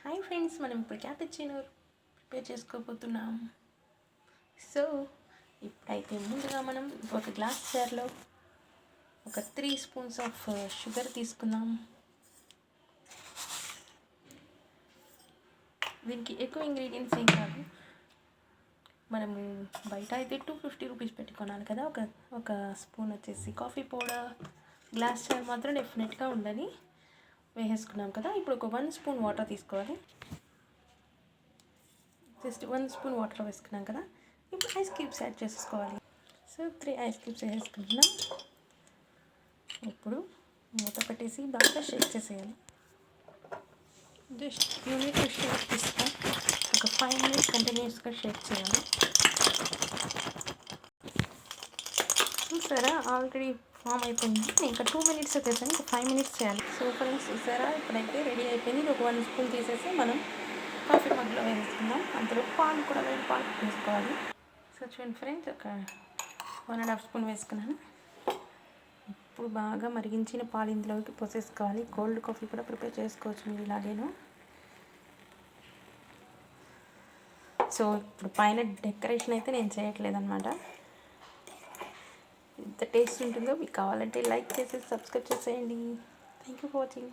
Hi friends, మనం ఇప్పుడు cappuccino prepare చేసుకోబోతున్నాం. సో ఇప్పుడైతే ముందుగా మనం ఒక గ్లాస్ జార్లో ఒక 3 స్పూన్స్ ఆఫ్ షుగర్ తీసుకుందాం. దీనికి ఎక్కువ ఇంగ్రీడియంట్స్ ఏం కాదు. మనము బయట అయితే 250 రూపీస్ పెట్టి కొనాలి కదా. ఒక స్పూన్ వచ్చేసి కాఫీ పౌడర్, గ్లాస్ జార్ మాత్రం డెఫినెట్గా ఉండాలి. వేసేసుకున్నాం కదా. ఇప్పుడు ఒక 1 స్పూన్ వాటర్ తీసుకోవాలి. జస్ట్ 1 స్పూన్ వాటర్ వేసుకున్నాం కదా. ఇప్పుడు ఐస్ క్యూబ్స్ యాడ్ చేసుకోవాలి. సో 3 ఐస్ క్యూబ్స్ వేసుకుంటున్నాం. ఇప్పుడు మూత పెట్టేసి బాగా షేక్ చేసేయాలి. జస్ట్ యూనిట్ షేక్ తీసుకొని ఒక 5 మినిట్స్ కంటిన్యూస్గా షేక్ చేయాలి. చూసారా, ఆల్రెడీ ఫామ్ అయిపోయింది. ఇంకా 2 మినిట్స్ వచ్చేసాను, ఇంకా 5 మినిట్స్ చేయాలి. సో ఫ్రెండ్స్, చూసారా, ఇప్పుడైతే రెడీ అయిపోయింది. ఒక 1 స్పూన్ తీసేసి మనం కాఫీ మగ్లో వేసుకుందాం. అందులో పాలు కూడా వేడి పాలు వేసుకోవాలి. సో చూడండి ఫ్రెండ్స్, ఒక 1.5 స్పూన్ వేసుకున్నాను. ఇప్పుడు బాగా మరిగించిన పాలు ఇందులోకి పోసేసుకోవాలి. కోల్డ్ కాఫీ కూడా ప్రిపేర్ చేసుకోవచ్చు మీరు ఇలాగేను. సో ఇప్పుడు పైన డెకరేషన్ అయితే నేను చేయట్లేదు అనమాట. ఎంత టేస్ట్ ఉంటుందో మీకు కావాలంటే లైక్ చేసి సబ్స్క్రైబ్ చేసేయండి. Thank you for watching.